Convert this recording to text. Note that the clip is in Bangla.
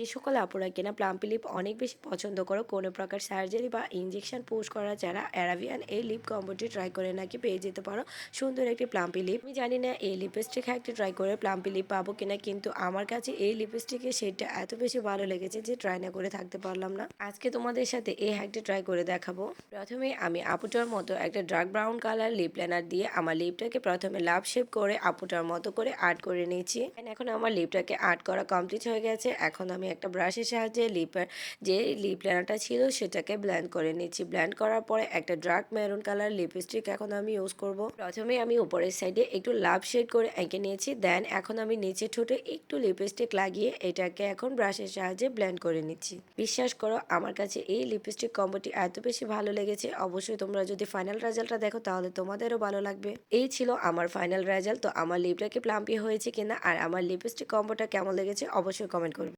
যে সকল আপুরা কিনা প্লাম্পি লিপ অনেক বেশি পছন্দ করো, কোনো প্রকার সার্জারি বা ইনজেকশন পুশ করা যারা অ্যারাবিয়ান এই লিপ কম্বোটি ট্রাই করে নাকি পেয়ে যেতে পারো সুন্দর একটি প্লাম্পি লিপ। আমি জানি না এই লিপস্টিক একটি ট্রাই করে প্লাম্পি লিপ পাবো কিনা, কিন্তু আমার কাছে এই লিপস্টিকের শেডটা এত বেশি ভালো লেগেছে যে ট্রাই না করে থাকতে পারলাম না। আজকে তোমাদের সাথে এই হ্যাকটি ট্রাই করে দেখাবো। প্রথমে আমি আপুটার মতো একটা dark brown colour lip liner দিয়ে আমার লিপটাকে প্রথমে লাভ শেপ করে আপুটার মতো করে আর্ট করে নিয়েছি। এখন আমার লিপটাকে আর্ট করা কমপ্লিট হয়ে গেছে। এখন আমি একটা ব্রাশের সাহায্যে লিপের যে লিপ লাইনারটা ছিল সেটাকে ব্লেন্ড করে নিচ্ছি। ব্লেন্ড করার পরে একটা ডার্ক মেরুন কালার লিপস্টিক এখন আমি ইউজ করব। প্রথমে আমি উপরের সাইডে একটু লাভ শেড করে এঁকে নিয়েছি। দেন এখন আমি নিচে ঠোঁটে একটু লিপস্টিক লাগিয়ে এটাকে এখন ব্রাশের সাহায্যে ব্লেন্ড করে নিচ্ছি। বিশ্বাস করো আমার কাছে এই লিপস্টিক কম্বোটি এত বেশি ভালো লেগেছে, অবশ্যই তোমরা যদি ফাইনাল রেজাল্টটা দেখো তাহলে তোমাদেরও ভালো লাগবে। এই ছিল আমার ফাইনাল রেজাল্ট। তো আমার লিপটা কি প্লাম্পি হয়েছে কিনা আর আমার লিপস্টিক কম্বোটা কেমন লেগেছে অবশ্যই কমেন্ট করবে।